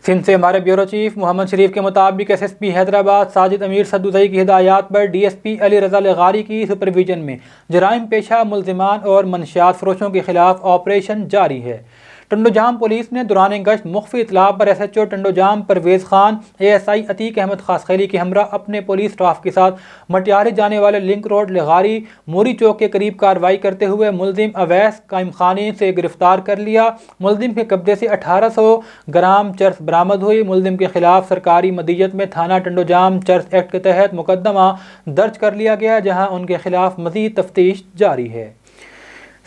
سندھ سے ہمارے bureau chief محمد شریف کے مطابق S S P Hyderabad Sajid Amir Sadozai کی ہدایات پر D S P Ali Raza لغاری کی سپرویژن میں جرائم پیشہ ملزمان اور منشیات فروشوں کے خلاف آپریشن جاری ہے۔ ٹنڈو جام پولیس نے دوران گشت مخفی اطلاع پر S H O Tando Jam Pervez Khan, A S I Atiq Ahmed Khaskheli کے ہمراہ اپنے پولیس اسٹاف کے ساتھ مٹیارے جانے والے لنک روڈ لغاری موری چوک کے قریب کارروائی کرتے ہوئے ملزم اویس قائم خانی سے گرفتار کر لیا۔ ملزم کے قبضے سے 1800 گرام چرس برآمد ہوئی۔ ملزم کے خلاف سرکاری مدیت میں تھانہ ٹنڈو جام چرس ایکٹ کے تحت مقدمہ درج کر لیا گیا، جہاں ان کے خلاف مزید تفتیش جاری ہے۔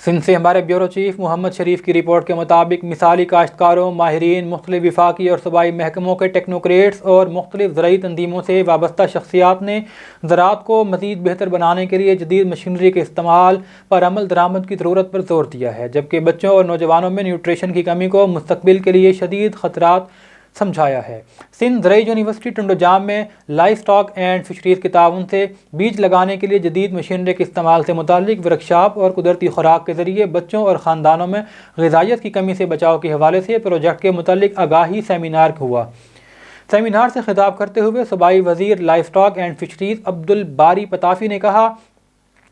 سندھ سے ہمارے بیورو چیف محمد شریف کی رپورٹ کے مطابق مثالی کاشتکاروں، ماہرین، مختلف وفاقی اور صوبائی محکموں کے ٹیکنوکریٹس اور مختلف زرعی تنظیموں سے وابستہ شخصیات نے زراعت کو مزید بہتر بنانے کے لیے جدید مشینری کے استعمال پر عمل درآمد کی ضرورت پر زور دیا ہے، جبکہ بچوں اور نوجوانوں میں نیوٹریشن کی کمی کو مستقبل کے لیے شدید خطرات سمجھایا ہے۔ سندھ زرعی یونیورسٹی ٹنڈو جام میں لائف سٹاک اینڈ فشریز کے تعاون سے بیج لگانے کے لیے جدید مشینری کے استعمال سے متعلق ورکشاپ اور قدرتی خوراک کے ذریعے بچوں اور خاندانوں میں غذائیت کی کمی سے بچاؤ کے حوالے سے پروجیکٹ کے متعلق آگاہی سیمینار ہوا۔ سیمینار سے خطاب کرتے ہوئے صوبائی وزیر life stock and fisheries Abdul Bari Pitafi نے کہا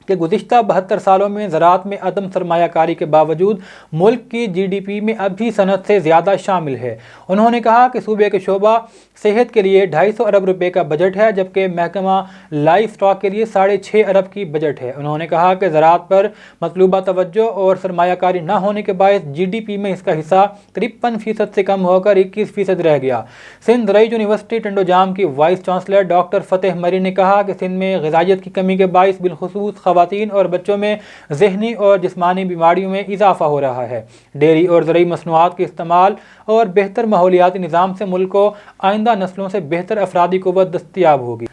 کہ گزشتہ 72 سالوں میں زراعت میں عدم سرمایہ کاری کے باوجود ملک کی جی ڈی پی میں اب بھی صنعت سے زیادہ شامل ہے۔ انہوں نے کہا کہ صوبے کے شعبہ صحت کے لیے 250 ارب روپے کا بجٹ ہے، جبکہ محکمہ لائف سٹاک کے لیے 6.5 ارب کی بجٹ ہے۔ انہوں نے کہا کہ زراعت پر مطلوبہ توجہ اور سرمایہ کاری نہ ہونے کے باعث جی ڈی پی میں اس کا حصہ 53% سے کم ہو کر 21% رہ گیا۔ سندھ زرعی یونیورسٹی ٹنڈو جام کی وائس چانسلر ڈاکٹر فتح مری نے کہا کہ سندھ میں غذائیت کی کمی کے باعث بالخصوص خواتین اور بچوں میں ذہنی اور جسمانی بیماریوں میں اضافہ ہو رہا ہے۔ ڈیری اور زرعی مصنوعات کے استعمال اور بہتر ماحولیاتی نظام سے ملک کو آئندہ نسلوں سے بہتر افرادی قوت دستیاب ہوگی۔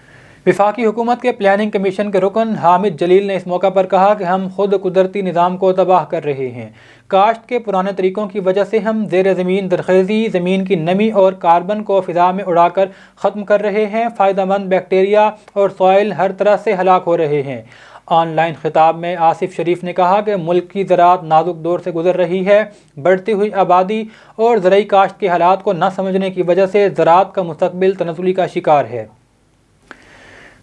وفاقی حکومت کے پلاننگ کمیشن کے رکن حامد جلیل نے اس موقع پر کہا کہ ہم خود قدرتی نظام کو تباہ کر رہے ہیں۔ کاشت کے پرانے طریقوں کی وجہ سے ہم زیر زمین درخیزی، زمین کی نمی اور کاربن کو فضا میں اڑا کر ختم کر رہے ہیں۔ فائدہ مند بیکٹیریا اور سوائل ہر طرح سے ہلاک ہو رہے ہیں۔ آن لائن خطاب میں آصف شریف نے کہا کہ ملک کی زراعت نازک دور سے گزر رہی ہے۔ بڑھتی ہوئی آبادی اور زرعی کاشت کے حالات کو نہ سمجھنے کی وجہ سے زراعت کا مستقبل تنزلی کا شکار ہے۔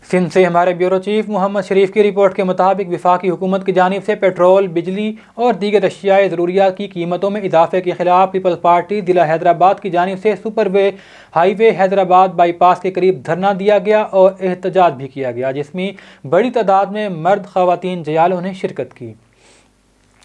سندھ سے ہمارے بیورو چیف محمد شریف کی رپورٹ کے مطابق وفاقی حکومت کی جانب سے پیٹرول، بجلی اور دیگر اشیاء ضروریات کی قیمتوں میں اضافے کے خلاف پیپلز پارٹی ضلع حیدرآباد کی جانب سے super highway Hyderabad bypass کے قریب دھرنا دیا گیا اور احتجاج بھی کیا گیا، جس میں بڑی تعداد میں مرد، خواتین، جیالوں نے شرکت کی۔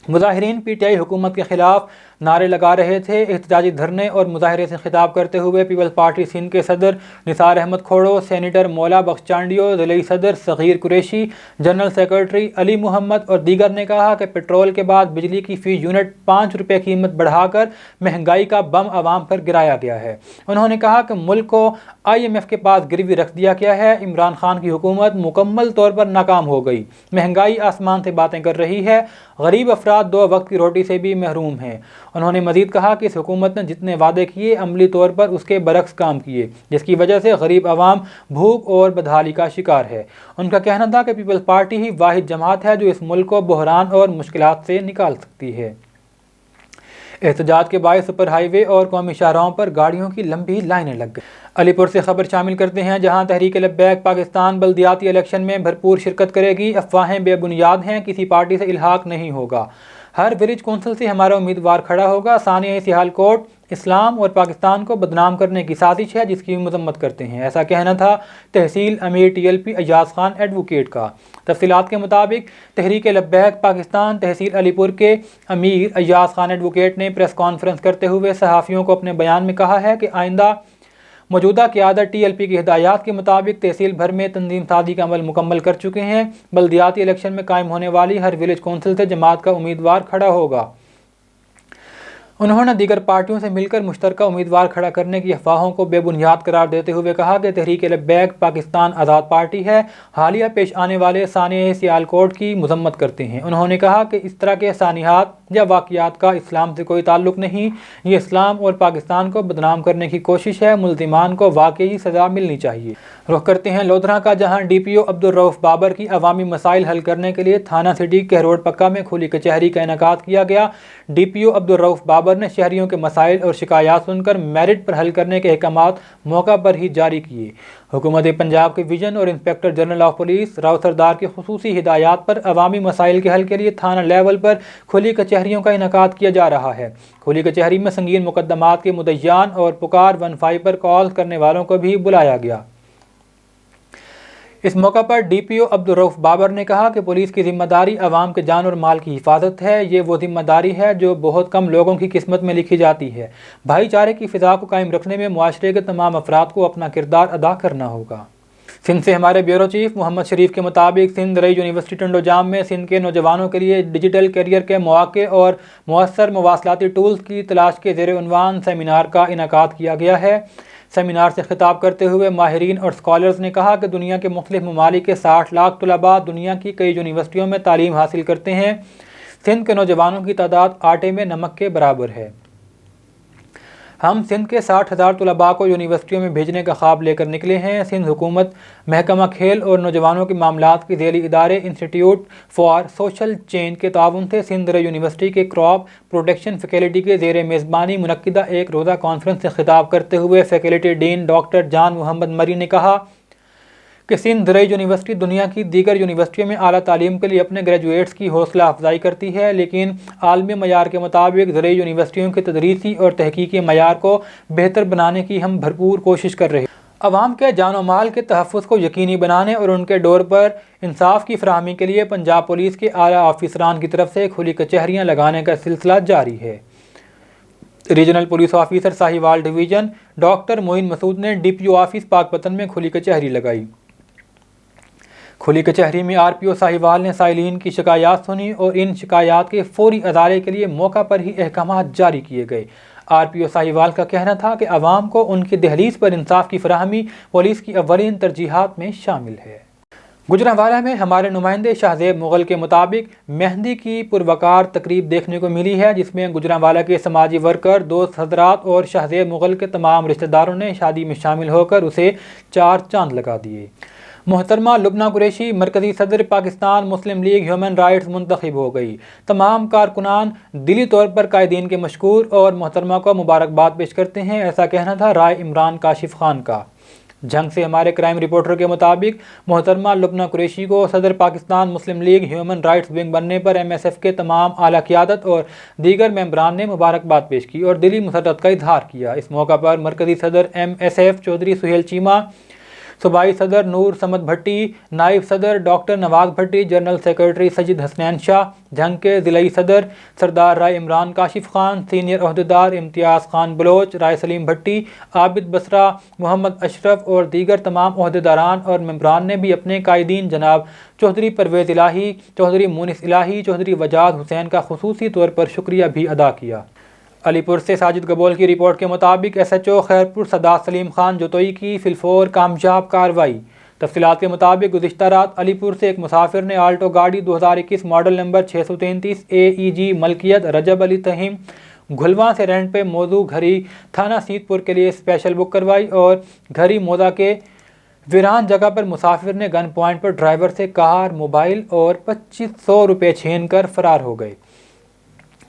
مظاہرین پی ٹی آئی حکومت کے خلاف نعرے لگا رہے تھے۔ احتجاجی دھرنے اور مظاہرے سے خطاب کرتے ہوئے پیپلز پارٹی سندھ کے صدر نثار احمد کھوڑو، سینیٹر مولا بخش چانڈیو، ضلعی صدر صغیر قریشی، جنرل سیکرٹری علی محمد اور دیگر نے کہا کہ پیٹرول کے بعد بجلی کی فی یونٹ 5 روپے قیمت بڑھا کر مہنگائی کا بم عوام پر گرایا گیا ہے۔ انہوں نے کہا کہ ملک کو آئی ایم ایف کے پاس گروی رکھ دیا گیا ہے۔ عمران خان کی حکومت مکمل طور پر ناکام ہو گئی۔ مہنگائی آسمان سے باتیں کر رہی ہے۔ غریب افراد 2 وقت کی روٹی سے بھی محروم ہیں۔ انہوں نے مزید کہا کہ اس حکومت نے جتنے وعدے کیے عملی طور پر اس کے برعکس کام کیے، جس کی وجہ سے غریب عوام بھوک اور بدحالی کا شکار ہے۔ ان کا کہنا تھا کہ پیپلز پارٹی ہی واحد جماعت ہے جو اس ملک کو بحران اور مشکلات سے نکال سکتی ہے۔ احتجاج کے باعث سپر ہائی وے اور قومی شاہراہوں پر گاڑیوں کی لمبی لائنیں لگ گئیں۔ علی پور سے خبر شامل کرتے ہیں، جہاں تحریک لبیک پاکستان بلدیاتی الیکشن میں بھرپور شرکت کرے گی۔ افواہیں بے بنیاد ہیں، کسی پارٹی سے الحاق نہیں ہوگا۔ ہر ولیج کونسل سے ہمارا امیدوار کھڑا ہوگا۔ ثانیہ سیال کوٹ اسلام اور پاکستان کو بدنام کرنے کی سازش ہے، جس کی مذمت کرتے ہیں، ایسا کہنا تھا تحصیل امیر T L P Ayaz Khan advocate کا۔ تفصیلات کے مطابق تحریک لبیک پاکستان تحصیل علی پور کے امیر ایاز خان ایڈوکیٹ نے پریس کانفرنس کرتے ہوئے صحافیوں کو اپنے بیان میں کہا ہے کہ آئندہ موجودہ قیادت ٹی ایل پی کی ہدایات کے مطابق تحصیل بھر میں تنظیم سازی کا عمل مکمل کر چکے ہیں۔ بلدیاتی الیکشن میں قائم ہونے والی ہر ولیج کونسل سے جماعت کا امیدوار کھڑا ہوگا۔ انہوں نے دیگر پارٹیوں سے مل کر مشترکہ امیدوار کھڑا کرنے کی افواہوں کو بے بنیاد قرار دیتے ہوئے کہا کہ تحریک لبیک پاکستان آزاد پارٹی ہے، حالیہ پیش آنے والے ثانیہ سیال کوٹ کی مذمت کرتے ہیں۔ انہوں نے کہا کہ اس طرح کے سانحات یا واقعات کا اسلام سے کوئی تعلق نہیں، یہ اسلام اور پاکستان کو بدنام کرنے کی کوشش ہے۔ ملزمان کو واقعی سزا ملنی چاہیے۔ رخ کرتے ہیں لودھرا کا، جہاں ڈی پی او عبدالرؤف بابر کی عوامی مسائل حل کرنے کے لیے تھانہ سٹی کے روڈ پکا میں کھلی کچہری کا انعقاد کیا گیا۔ ڈی پی او عبدالرؤف بابر بابر نے شہریوں کے مسائل اور شکایات سن کر میرٹ پر حل کرنے کے احکامات موقع پر ہی جاری کیے۔ حکومت پنجاب کے ویژن اور inspector general of police Rao سردار کی خصوصی ہدایات پر عوامی مسائل کے حل کے لیے تھانہ لیول پر کھلی کچہریوں کا انعقاد کیا جا رہا ہے۔ کھلی کچہری میں سنگین مقدمات کے مدعیان اور پکار 15 پر کال کرنے والوں کو بھی بلایا گیا۔ اس موقع پر ڈی پی او عبدالرؤف بابر نے کہا کہ پولیس کی ذمہ داری عوام کے جان اور مال کی حفاظت ہے۔ یہ وہ ذمہ داری ہے جو بہت کم لوگوں کی قسمت میں لکھی جاتی ہے۔ بھائی چارے کی فضا کو قائم رکھنے میں معاشرے کے تمام افراد کو اپنا کردار ادا کرنا ہوگا۔ سندھ سے ہمارے بیورو چیف محمد شریف کے مطابق سندھ رئی یونیورسٹی ٹنڈو جام میں سندھ کے نوجوانوں کے لیے ڈیجیٹل کیریئر کے مواقع اور مؤثر مواصلاتی ٹولز کی تلاش کے زیر عنوان سیمینار کا انعقاد کیا گیا ہے۔ سیمینار سے خطاب کرتے ہوئے ماہرین اور اسکالرز نے کہا کہ دنیا کے مختلف ممالک کے 60 لاکھ طلباء دنیا کی کئی یونیورسٹیوں میں تعلیم حاصل کرتے ہیں۔ سندھ کے نوجوانوں کی تعداد آٹے میں نمک کے برابر ہے۔ ہم سندھ کے 60,000 طلباء کو یونیورسٹیوں میں بھیجنے کا خواب لے کر نکلے ہیں۔ سندھ حکومت، محکمہ کھیل اور نوجوانوں کے معاملات کے ذیلی ادارے انسٹیٹیوٹ فار سوشل چینج کے تعاون سے سندھ رئی یونیورسٹی کے کراپ پروٹیکشن فیکلٹی کے زیر میزبانی منعقدہ ایک روزہ کانفرنس سے خطاب کرتے ہوئے فیکلٹی ڈین ڈاکٹر جان محمد مری نے کہا کہ سندھ رئی یونیورسٹی دنیا کی دیگر یونیورسٹیوں میں اعلیٰ تعلیم کے لیے اپنے گریجویٹس کی حوصلہ افزائی کرتی ہے، لیکن عالمی معیار کے مطابق رئی یونیورسٹیوں کے تدریسی اور تحقیقی معیار کو بہتر بنانے کی ہم بھرپور کوشش کر رہے ہیں۔ عوام کے جان و مال کے تحفظ کو یقینی بنانے اور ان کے ڈور پر انصاف کی فراہمی کے لیے پنجاب پولیس کے اعلیٰ آفیسران کی طرف سے کھلی کچہریاں لگانے کا سلسلہ جاری ہے۔ Regional police officer Sahiwal division doctor Moin Masood نے ڈی پی او آفس پاک پتن میں کھلی کچہری لگائی۔ کھلی کچہری میں آر پی او ساہیوال نے سائلین کی شکایات سنی اور ان شکایات کے فوری ازالے کے لیے موقع پر ہی احکامات جاری کیے گئے۔ آر پی او ساہیوال کا کہنا تھا کہ عوام کو ان کی دہلیز پر انصاف کی فراہمی پولیس کی اولین ترجیحات میں شامل ہے۔ گجرانوالہ میں ہمارے نمائندے شاہزیب مغل کے مطابق مہندی کی پروقار تقریب دیکھنے کو ملی ہے، جس میں گجرانوالہ کے سماجی ورکر، دوست حضرات اور شاہزیب مغل کے تمام رشتہ داروں نے شادی میں شامل ہو کر اسے 4 چاند لگا دیے۔ محترمہ لبنہ قریشی مرکزی صدر پاکستان مسلم لیگ ہیومن رائٹس منتخب ہو گئی۔ تمام کارکنان دلی طور پر قائدین کے مشکور اور محترمہ کو مبارکباد پیش کرتے ہیں، ایسا کہنا تھا رائے عمران کاشف خان کا۔ جنگ سے ہمارے کرائم رپورٹر کے مطابق محترمہ لبنہ قریشی کو صدر پاکستان مسلم لیگ ہیومن رائٹس ونگ بننے پر ایم ایس ایف کے تمام اعلیٰ قیادت اور دیگر ممبران نے مبارکباد پیش کی اور دلی مسرت کا اظہار کیا۔ اس موقع پر مرکزی صدر M S F Chaudhry Sohail Cheema, صوبائی صدر نور سمد بھٹی، نائب صدر doctor Nawaz Bhatti, general secretary Sajid Hasnain Shah, Jhang کے ضلعی صدر سردار رائے عمران کاشف خان، سینئر عہدیدار امتیاز خان بلوچ، رائے سلیم بھٹی، عابد بسرا، محمد اشرف اور دیگر تمام عہدیداران اور ممبران نے بھی اپنے قائدین جناب چودھری پرویز الہی، چودھری مونس الہی، چودھری وجاد حسین کا خصوصی طور پر شکریہ بھی ادا کیا۔ علی پور سے ساجد گبول کی رپورٹ کے مطابق ایس ایچ او خیرپور سداد سلیم خان جوتوئی کی فلفور کامیاب کارروائی۔ تفصیلات کے مطابق گزشتہ رات علی پور سے ایک مسافر نے آلٹو گاڑی 2021 ماڈل نمبر 633 AEG ملکیت رجب علی تہیم گھلواں سے رینٹ پہ موضوع گھری تھانہ سیت پور کے لیے اسپیشل بک کروائی اور گھری مودا کے ویران جگہ پر مسافر نے گن پوائنٹ پر ڈرائیور سے کار، موبائل اور 2500 روپے چھین کر فرار ہو گئے۔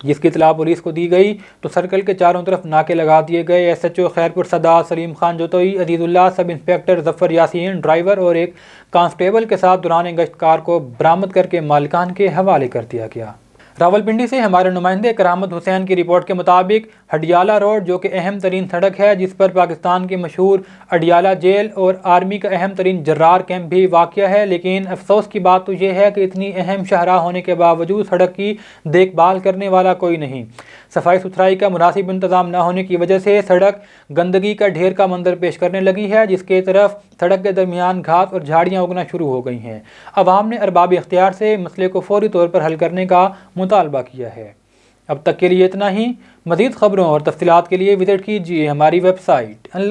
جس کی اطلاع پولیس کو دی گئی تو سرکل کے چاروں طرف ناکے لگا دیے گئے۔ ایس ایچ او خیرپور سداد سلیم خان جوتوئی، عزیز اللہ، سب انسپکٹر ظفر یاسین، ڈرائیور اور ایک کانسٹیبل کے ساتھ دوران گشت کار کو برآمد کر کے مالکان کے حوالے کر دیا گیا۔ راولپنڈی سے ہمارے نمائندے کرامت حسین کی رپورٹ کے مطابق ہڈیالہ روڈ، جو کہ اہم ترین سڑک ہے جس پر پاکستان کی مشہور اڈیالہ جیل اور آرمی کا اہم ترین جرار کیمپ بھی واقع ہے، لیکن افسوس کی بات تو یہ ہے کہ اتنی اہم شاہراہ ہونے کے باوجود سڑک کی دیکھ بھال کرنے والا کوئی نہیں۔ صفائی ستھرائی کا مناسب انتظام نہ ہونے کی وجہ سے سڑک گندگی کا ڈھیر کا منظر پیش کرنے لگی ہے، جس کے طرف سڑک کے درمیان گھاس اور جھاڑیاں اگنا شروع ہو گئی ہیں۔ عوام نے ارباب اختیار سے مسئلے کو فوری طور پر حل کرنے کا مطالبہ کیا ہے۔ اب تک کے لیے اتنا ہی۔ مزید خبروں اور تفصیلات کے لیے وزٹ کیجیے ہماری ویب سائٹ